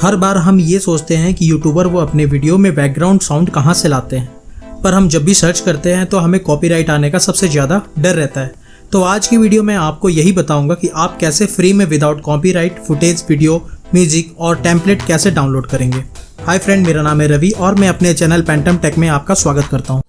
हर बार हम ये सोचते हैं कि यूट्यूबर वो अपने वीडियो में बैकग्राउंड साउंड कहाँ से लाते हैं, पर हम जब भी सर्च करते हैं तो हमें कॉपीराइट आने का सबसे ज़्यादा डर रहता है। तो आज की वीडियो में आपको यही बताऊंगा कि आप कैसे फ्री में without copyright footage, video, music और टेम्पलेट कैसे डाउनलोड करेंगे। हाय फ्रेंड, मेरा नाम है रवि और मैं अपने चैनल पेंटम टेक में आपका स्वागत करता हूँ।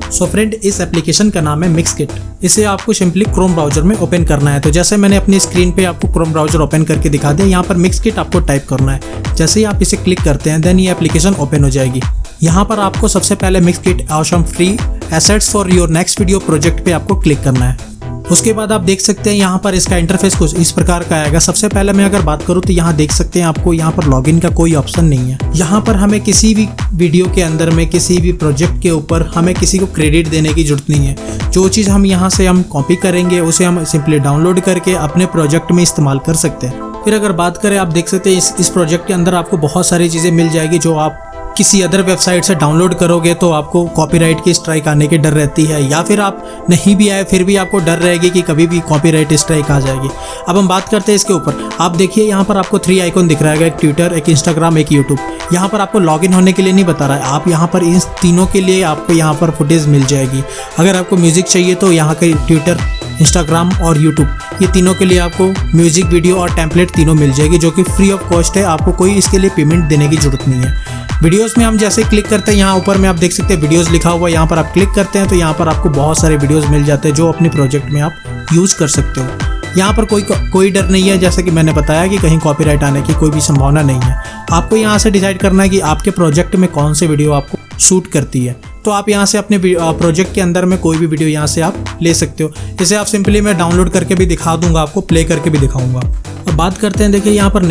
सो फ्रेंड, इस एप्लीकेशन का नाम है मिक्सकिट। इसे आपको सिंपली क्रोम ब्राउजर में ओपन करना है। तो जैसे मैंने अपनी स्क्रीन पे आपको क्रोम ब्राउजर ओपन करके दिखा दिया, यहाँ पर मिक्सकिट आपको टाइप करना है। जैसे ही आप इसे क्लिक करते हैं देन ये एप्लीकेशन ओपन हो जाएगी। यहाँ पर आपको सबसे पहले Mixkit awesome free assets for your next video project पे आपको क्लिक करना है। उसके बाद आप देख सकते हैं यहाँ पर इसका इंटरफेस कुछ इस प्रकार का आएगा। सबसे पहले मैं अगर बात करूँ तो यहाँ देख सकते हैं आपको यहाँ पर लॉगिन का कोई ऑप्शन नहीं है। यहाँ पर हमें किसी भी वीडियो के अंदर में किसी भी प्रोजेक्ट के ऊपर हमें किसी को क्रेडिट देने की जरूरत नहीं है। जो चीज़ हम यहाँ से हम कॉपी करेंगे उसे हम सिंपली डाउनलोड करके अपने प्रोजेक्ट में इस्तेमाल कर सकते हैं। फिर अगर बात करें, आप देख सकते हैं इस प्रोजेक्ट के अंदर आपको बहुत सारी चीज़ें मिल जाएगी जो आप किसी अदर वेबसाइट से डाउनलोड करोगे तो आपको कॉपीराइट की स्ट्राइक आने की डर रहती है, या फिर आप नहीं भी आए फिर भी आपको डर रहेगी कि कभी भी कॉपीराइट स्ट्राइक आ जाएगी। अब हम बात करते हैं इसके ऊपर। आप देखिए यहाँ पर आपको 3 आइकॉन दिख रहा है, एक ट्विटर, एक इंस्टाग्राम, एक यूट्यूब। यहाँ पर आपको लॉगिन होने के लिए नहीं बता रहा है। आप यहाँ पर इन तीनों के लिए आपको यहाँ पर फुटेज मिल जाएगी। अगर आपको म्यूजिक चाहिए तो यहाँ के ट्विटर, इंस्टाग्राम और यूट्यूब, ये तीनों के लिए आपको म्यूजिक, वीडियो और टेम्पलेट तीनों मिल जाएगी, जो कि फ्री ऑफ कॉस्ट है। आपको कोई इसके लिए पेमेंट देने की जरूरत नहीं है। वीडियोस में हम जैसे क्लिक करते हैं, यहाँ ऊपर में आप देख सकते हैं वीडियोस लिखा हुआ है। यहाँ पर आप क्लिक करते हैं तो यहाँ पर आपको बहुत सारे वीडियोस मिल जाते हैं जो अपने प्रोजेक्ट में आप यूज़ कर सकते हो। यहाँ पर कोई डर नहीं है, जैसे कि मैंने बताया कि कहीं कॉपीराइट आने की कोई भी संभावना नहीं है। आपको यहाँ से डिसाइड करना है कि आपके प्रोजेक्ट में कौन से वीडियो आपको शूट करती है। तो आप यहाँ से अपने प्रोजेक्ट के अंदर में कोई भी वीडियो यहाँ से आप ले सकते हो। इसे आप सिंपली मैं डाउनलोड करके भी दिखा दूंगा, आपको प्ले करके भी दिखाऊंगा। अब बात करते हैं, देखिए यहाँ पर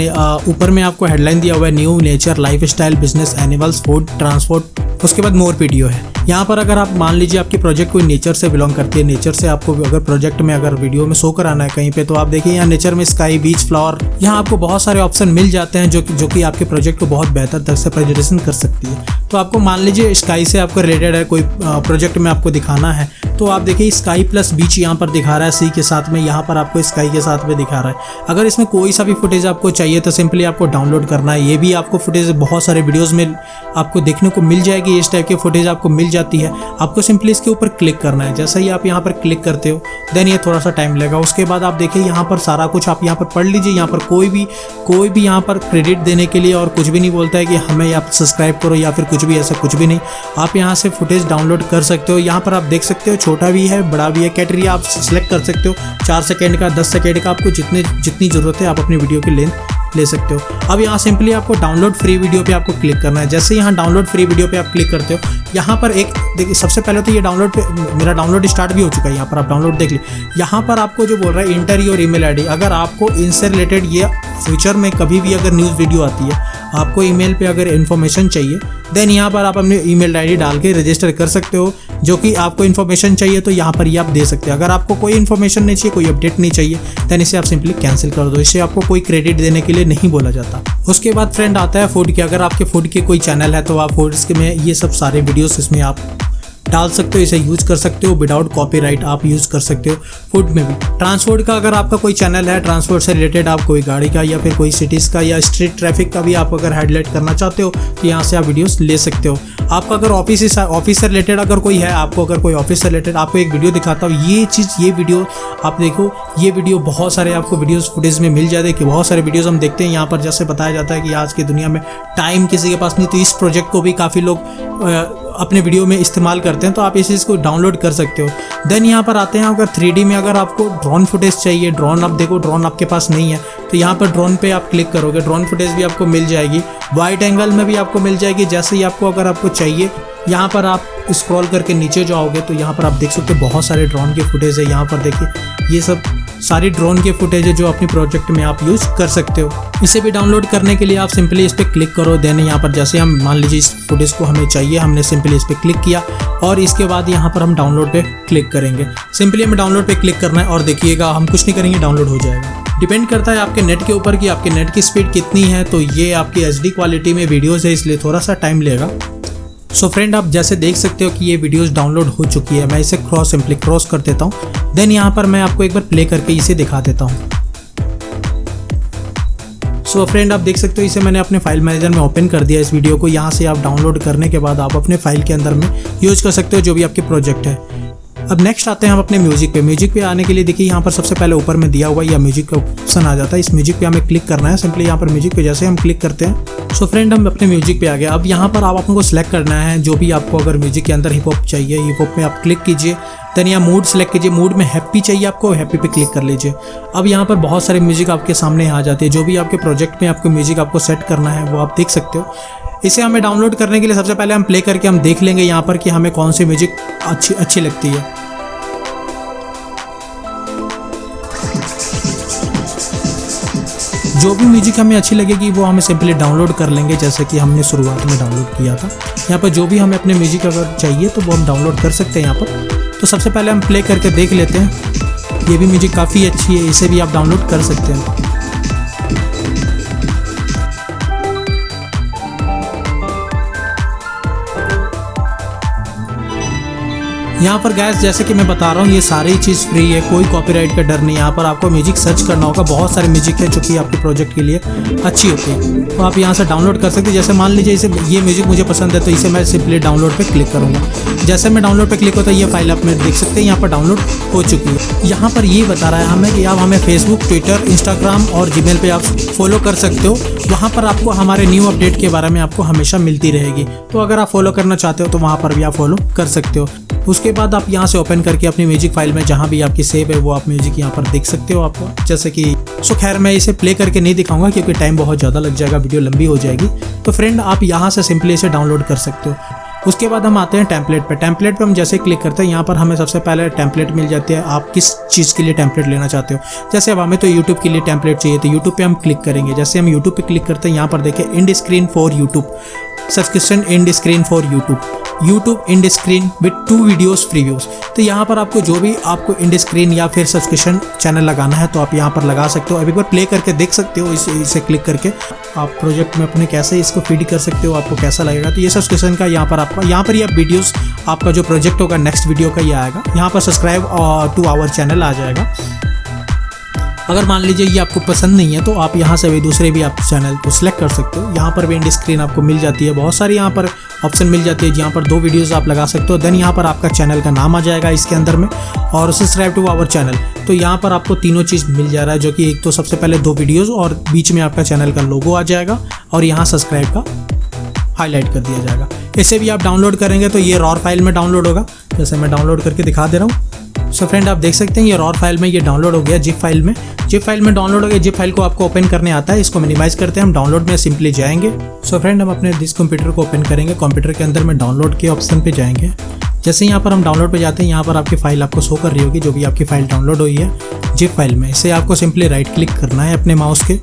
ऊपर में आपको हेडलाइन दिया हुआ है, new, nature, life style, business, animals, food, transport. उसके बाद मोर वीडियो है। यहाँ पर अगर आप मान लीजिए आपकी प्रोजेक्ट कोई नेचर से बिलोंग करती है, नेचर से आपको अगर प्रोजेक्ट में अगर वीडियो में शो कराना है कहीं पे, तो आप देखिए यहाँ नेचर में स्काई, बीच, फ्लावर, यहाँ आपको बहुत सारे ऑप्शन मिल जाते हैं जो कि आपके प्रोजेक्ट को बहुत बेहतर तरह से प्रेजेंटेशन कर सकती है। तो आपको मान लीजिए स्काई से आपको रिलेटेड है, कोई प्रोजेक्ट में आपको दिखाना है, तो आप देखिए स्काई प्लस बीच यहाँ पर दिखा रहा है, सी के साथ में, यहाँ पर आपको स्काई के साथ में दिखा रहा है। अगर इसमें कोई सा भी फुटेज आपको चाहिए तो सिंपली आपको डाउनलोड करना है। ये भी आपको फुटेज बहुत सारे वीडियोज़ में आपको देखने को मिल जाएगी। इस टाइप की फुटेज आपको मिल जाती है। आपको सिंपली इसके ऊपर क्लिक करना है। जैसे ही आप यहाँ पर क्लिक करते हो देन ये थोड़ा सा टाइम लगेगा। उसके बाद आप देखिए यहाँ पर सारा कुछ आप यहाँ पर पढ़ लीजिए। यहाँ पर कोई भी यहाँ पर क्रेडिट देने के लिए और कुछ भी नहीं बोलता है कि हमें यहाँ पर सब्सक्राइब करो या फिर कुछ भी, ऐसा कुछ भी नहीं। आप यहाँ से फुटेज डाउनलोड कर सकते हो। यहाँ पर आप देख सकते हो छोटा भी है, बड़ा भी है, कैटेगरी आप सिलेक्ट कर सकते हो। 4 सेकेंड का, 10 सेकेंड का, आपको जितनी ज़रूरत है आप अपनी वीडियो की लेंथ ले सकते हो। अब यहाँ सिंपली आपको डाउनलोड फ्री वीडियो पे आपको क्लिक करना है। जैसे यहाँ डाउनलोड फ्री वीडियो पे आप क्लिक करते हो, यहाँ पर एक देखिए, सबसे पहले तो ये डाउनलोड पे मेरा डाउनलोड स्टार्ट भी हो चुका है। यहाँ पर आप डाउनलोड देख लीजिए। यहाँ पर आपको जो बोल रहा है इंटर योर ईमेल आईडी। अगर आपको इनसे रिलेटेड ये फ्यूचर में कभी भी अगर न्यूज़ वीडियो आती है, आपको ईमेल पे अगर इन्फॉर्मेशन चाहिए देन यहाँ पर आप अपनी ईमेल आईडी डाल के रजिस्टर कर सकते हो। जो कि आपको इन्फॉर्मेशन चाहिए तो यहाँ पर ये आप दे सकते हैं। अगर आपको कोई इन्फॉर्मेशन नहीं चाहिए, कोई अपडेट नहीं चाहिए, देन इसे आप सिंपली कैंसिल कर दो। इसे आपको कोई क्रेडिट देने के लिए नहीं बोला जाता। उसके बाद फ्रेंड आता है फूड के। अगर आपके फूड के कोई चैनल है तो आप फूड्स के में ये सब सारे वीडियोस इसमें आप डाल सकते हो, इसे यूज कर सकते हो विदाउट कॉपीराइट। आप यूज कर सकते हो फूड में भी। ट्रांसपोर्ट का अगर आपका कोई चैनल है, ट्रांसपोर्ट से रिलेटेड, आप कोई गाड़ी का या फिर कोई सिटीज़ का या स्ट्रीट ट्रैफिक का भी आप अगर हाईलाइट करना चाहते हो तो यहाँ से आप वीडियोस ले सकते हो। आपका अगर ऑफिस से रिलेटेड अगर कोई है, आपको अगर कोई ऑफिस से रिलेटेड, आपको एक वीडियो दिखाता हूँ, ये वीडियो आप देखो, ये वीडियो बहुत सारे आपको वीडियोस फुटेज में मिल जाते हैं कि बहुत सारे वीडियोस हम देखते हैं। यहाँ पर जैसे बताया जाता है कि आज की दुनिया में टाइम किसी के पास नहीं, तो इस प्रोजेक्ट को भी काफ़ी लोग अपने वीडियो में इस्तेमाल करते हैं। तो आप इस चीज़ को डाउनलोड कर सकते हो। देन यहाँ पर आते हैं, अगर 3D में अगर आपको ड्रोन फुटेज चाहिए, ड्रोन आप देखो, ड्रोन आपके पास नहीं है तो यहाँ पर ड्रोन पे आप क्लिक करोगे, ड्रोन फुटेज भी आपको मिल जाएगी। वाइड एंगल में भी आपको मिल जाएगी। जैसे ही आपको अगर आपको चाहिए, यहाँ पर आप स्क्रॉल करके नीचे जाओगे तो यहाँ पर आप देख सकते हो बहुत सारे ड्रोन के फुटेज है। यहाँ पर देखिए ये सब सारी ड्रोन के फुटेज है जो अपने प्रोजेक्ट में आप यूज़ कर सकते हो। इसे भी डाउनलोड करने के लिए आप सिंपली इस पर क्लिक करो। देन यहाँ पर जैसे हम मान लीजिए इस फुटेज को हमें चाहिए, हमने सिंपली इस पर क्लिक किया और इसके बाद यहाँ पर हम डाउनलोड पे क्लिक करेंगे। सिंपली हमें डाउनलोड पे क्लिक करना है और देखिएगा हम कुछ नहीं करेंगे, डाउनलोड हो जाएगा। डिपेंड करता है आपके नेट के ऊपर कि आपके नेट की स्पीड कितनी है। तो ये आपकी HD क्वालिटी में वीडियोज़ है, इसलिए थोड़ा सा टाइम लेगा। सो फ्रेंड, आप जैसे देख सकते हो कि ये वीडियोस डाउनलोड हो चुकी है। मैं इसे सिंपली क्रॉस कर देता हूँ। देन यहाँ पर मैं आपको एक बार प्ले करके इसे दिखा देता हूँ। सो फ्रेंड, आप देख सकते हो इसे मैंने अपने फाइल मैनेजर में ओपन कर दिया। इस वीडियो को यहाँ से आप डाउनलोड करने के बाद आप अपने फाइल के अंदर में यूज कर सकते हो जो भी आपके प्रोजेक्ट है। अब नेक्स्ट आते हैं हम अपने म्यूजिक पे। म्यूजिक पे आने के लिए देखिए यहाँ पर सबसे पहले ऊपर में दिया हुआ या म्यूजिक का ऑप्शन आ जाता है। इस म्यूजिक पे हमें क्लिक करना है। सिंपली यहाँ पर म्यूजिक पे जैसे हम क्लिक करते हैं, सो फ्रेंड हम अपने म्यूजिक पे आ गए। अब यहाँ पर आप आपको सेलेक्ट करना है जो भी आपको अगर म्यूजिक के अंदर हिप हॉप चाहिए, हिप हॉप में आप क्लिक कीजिए। देन यहाँ मूड सेलेक्ट कीजिए। मूड में हैप्पी चाहिए आपको, हैप्पी पे क्लिक कर लीजिए। अब यहाँ पर बहुत सारे म्यूजिक आपके सामने आ जाते हैं। जो भी आपके प्रोजेक्ट में आपको म्यूजिक आपको सेट करना है वो आप देख सकते हो। इसे हमें डाउनलोड करने के लिए सबसे पहले हम प्ले करके हम देख लेंगे यहाँ पर कि हमें कौन सी म्यूजिक अच्छी लगती है। जो भी म्यूजिक हमें अच्छी लगेगी वो हमें सिंपली डाउनलोड कर लेंगे, जैसे कि हमने शुरुआत में डाउनलोड किया था। यहाँ पर जो भी हमें अपने म्यूजिक अगर चाहिए तो वो हम डाउनलोड कर सकते हैं यहाँ पर। तो सबसे पहले हम प्ले करके देख लेते हैं। ये भी म्यूजिक काफ़ी अच्छी है, इसे भी आप डाउनलोड कर सकते हैं। यहाँ पर गैस जैसे कि मैं बता रहा हूँ ये सारी चीज़ फ्री है, कोई कॉपीराइट का डर नहीं। यहाँ पर आपको म्यूजिक सर्च करना होगा। बहुत सारे म्यूजिक है जो कि आपके प्रोजेक्ट के लिए अच्छी होती है, तो आप यहाँ से डाउनलोड कर सकते हैं। जैसे मान लीजिए इसे ये म्यूजिक मुझे पसंद है तो इसे मैं सिंपली डाउनलोड पे क्लिक करूँगा। जैसे मैं डाउनलोड पे क्लिक होता है ये फाइल आप में देख सकते हैं यहाँ पर डाउनलोड हो चुकी है। यहाँ पर ये बता रहा है हमें कि आप हमें फेसबुक, ट्विटर, इंस्टाग्राम और जीमेल पे आप फॉलो कर सकते हो। वहाँ पर आपको हमारे न्यू अपडेट के बारे में आपको हमेशा मिलती रहेगी। तो अगर आप फॉलो करना चाहते हो तो वहाँ पर भी आप फॉलो कर सकते हो। उसके बाद आप यहाँ से ओपन करके अपनी म्यूजिक फाइल में जहाँ भी आपकी सेव है वो आप म्यूजिक यहाँ पर देख सकते हो आपको, जैसे कि खैर मैं इसे प्ले करके नहीं दिखाऊंगा क्योंकि टाइम बहुत ज़्यादा लग जाएगा, वीडियो लंबी हो जाएगी। तो फ्रेंड आप यहाँ से सिंपली इसे डाउनलोड कर सकते हो। उसके बाद हम आते हैं टेम्पलेट पे। टेम्पलेट पे हम जैसे क्लिक करते हैं यहाँ पर हमें सबसे पहले टेम्पलेट मिल जाती है। आप किस चीज़ के लिए टेम्पलेट लेना चाहते हो। जैसे अब हमें तो यूट्यूब के लिए टेम्पलेट चाहिए तो यूट्यूब पे हम क्लिक करेंगे। जैसे हम यूट्यूब पे क्लिक करते हैं यहाँ पर देखिए and screen for YouTube, subscription and screen for YouTube and screen with 2 videos previews. तो यहाँ पर आपको जो भी आपको एंड स्क्रीन या फिर सब्सक्रिप्शन चैनल लगाना है तो आप यहाँ पर लगा सकते हो। अब एक बार प्ले करके देख सकते हो। इसे क्लिक करके आप प्रोजेक्ट में अपने कैसे इसको फीड कर सकते हो, आपको कैसा लगेगा। तो ये सब्सक्रिप्शन का यहाँ पर आपका यहाँ पर ये वीडियोस आपका जो प्रोजेक्ट होगा नेक्स्ट वीडियो का ये आएगा। यहाँ पर सब्सक्राइब टू आवर चैनल आ जाएगा। अगर मान लीजिए ये आपको पसंद नहीं है तो आप यहाँ से भी दूसरे भी आप चैनल को सिलेक्ट कर सकते हो। यहाँ पर भी एंड स्क्रीन आपको मिल जाती है। बहुत सारी यहाँ पर ऑप्शन मिल जाती है जहाँ पर 2 वीडियोस आप लगा सकते हो। देन यहाँ पर आपका चैनल का नाम आ जाएगा इसके अंदर में और सब्सक्राइब टू आवर चैनल। तो यहाँ पर आपको तीनों चीज़ मिल जा रहा है, जो कि एक तो सबसे पहले 2 वीडियोज़ और बीच में आपका चैनल का लोगो आ जाएगा और यहाँ सब्सक्राइब का हाईलाइट कर दिया जाएगा। इसे भी आप डाउनलोड करेंगे तो ये रॉर फाइल में डाउनलोड होगा। जैसे मैं डाउनलोड करके दिखा दे रहा हूँ। सो फ्रेंड आप देख सकते हैं ये रॉर फाइल में ये डाउनलोड हो गया। जिप फाइल में डाउनलोड हो गया। जिप फाइल को आपको ओपन करने आता है। इसको मिनिमाइज करते हैं। हम डाउनलोड में सिंपली जाएंगे। सो फ्रेंड हम अपने दिस कंप्यूटर को ओपन करेंगे। कंप्यूटर के अंदर में डाउनलोड के ऑप्शन पे जाएंगे। जैसे यहाँ पर हम डाउनलोड पे जाते हैं यहाँ पर आपकी फाइल आपको शो कर रही होगी, जो भी आपकी फाइल डाउनलोड हुई है जिप फाइल में। इसे आपको सिंपली राइट क्लिक करना है अपने माउस के।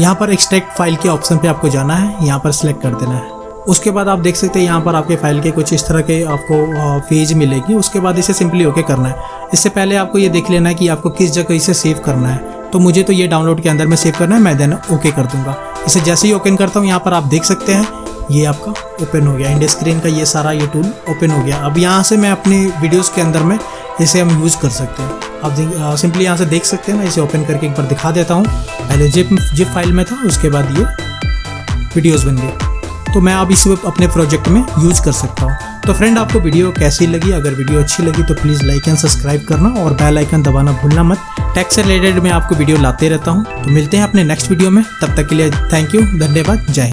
यहाँ पर एक्सट्रैक्ट फाइल के ऑप्शन पे आपको जाना है, यहाँ पर सिलेक्ट कर देना है। उसके बाद आप देख सकते हैं यहाँ पर आपके फाइल के कुछ इस तरह के आपको पेज मिलेगी। उसके बाद इसे सिंपली ओके करना है। इससे पहले आपको ये देख लेना है कि आपको किस जगह इसे सेव करना है। तो मुझे तो ये डाउनलोड के अंदर में सेव करना है, मैं देन ओके कर दूंगा। इसे जैसे ही ओपन करता हूँ यहाँ पर आप देख सकते हैं ये आपका ओपन हो गया। एंड स्क्रीन का ये सारा ये टूल ओपन हो गया। अब यहाँ से मैं अपनी वीडियोज़ के अंदर में इसे हम यूज़ कर सकते हैं। आप सिंपली यहाँ से देख सकते हैं। मैं इसे ओपन करके एक बार दिखा देता हूँ। पहले जिप फाइल में था, उसके बाद ये वीडियोज़ बन गई। तो मैं अब इसे अपने प्रोजेक्ट में यूज़ कर सकता हूँ। तो फ्रेंड आपको वीडियो कैसी लगी? अगर वीडियो अच्छी लगी तो प्लीज़ लाइक एंड सब्सक्राइब करना और बेल आइकन दबाना भूलना मत। टेक से रिलेटेड मैं आपको वीडियो लाते रहता हूँ। तो मिलते हैं अपने नेक्स्ट वीडियो में। तब तक के लिए थैंक यू, धन्यवाद, जय हिंद।